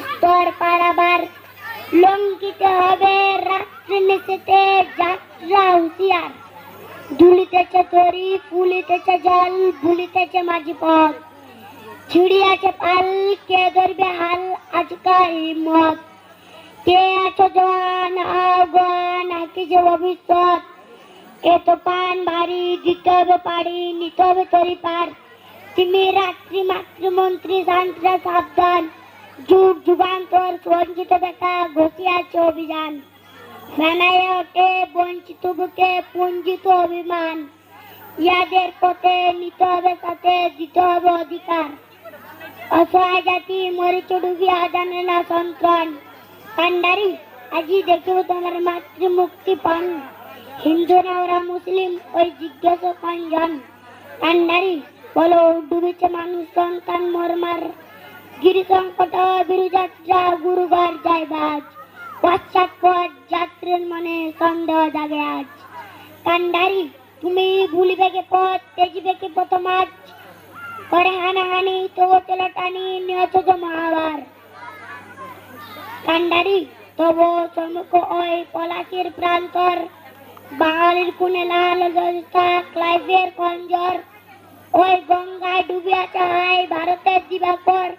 স্তর পারাবার, লঙ্ঘিত হবে রাত্রি নিশীথে যাত্রা হুঁশিয়ার। দুলিতেছে তরি, ফুলিতেছে জল, ভুলিতেছে মাঝি পথ, ছিড়িয়াছে পাল, কে ধরবে হাল আজকাল মত। কে আছো জওয়ান আহ্বান, আঁকি যে ভবিষ্যৎ, এ তো পান ভারী, দিতে হবে পারি, নিতে হবে তরি পার। তুমি রাত্রি মাতৃমন্ত্রী শান্তরা সাবধান, যুগ যুগান্তর সঞ্চিত বেটা ঘটিয়াছে অভিযান। বেনায় ওঠে বঞ্চিত বুকে পুঞ্জিত অভিমান, ইয়াদের পথে নিতে হবে সাথে, দিতে হবে অধিকার। অসহায় জাতি মরিচ ডুবিয়া জানে না সন্ত্রাণ, কান্ডারি আজি দেখিব তোমার মাতৃ মুক্তি পান। হিন্দু না ওরা মুসলিম, ওই জিজ্ঞাস কঞ্জন। কান্ডারি বলো ডুবেছে মানুষ সন্তান মরমার, গিরি সংকট বিরুযাত্রা গুরুবার যায় বাজ। পশ্চাৎপদ যাত্রীর মনে সন্দেহ জাগে আজ। কান্ডারি তুমি ভুলিবে কে পথ, তেজিবে কে পথ মাঝ, করে হানাহানি তবু চলো টানি, নিহত মহাবার। কান্ডারি তবু সম্মুখ ওই পলাশির প্রান্তর, বাঙালির কুনে লাল অবস্থা ক্লাইভের খঞ্জর। ওই গঙ্গায় ডুবিয়াছে হাই ভারতের দিবাকর,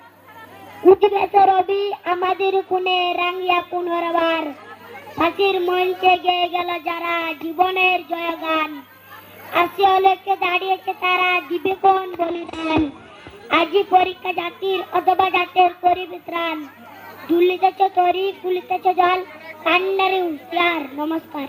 উঠবে রবি আমাদের কুনে রাঙ্গিয়া পুনরবার। ফাঁসির মঞ্চে গেয়ে গেল যারা জীবনের জয়গান, আসিয়া লোককে দাঁড়িয়েছে তারা দিবে কোন বলিদান। আজি পরীক্ষা জাতির অথবা জাতের করিবে ত্রাণ, ঝুলিতেছ তরি ফুলিতেছ জল, কান্ডারি হুঁশিয়ার। নমস্কার।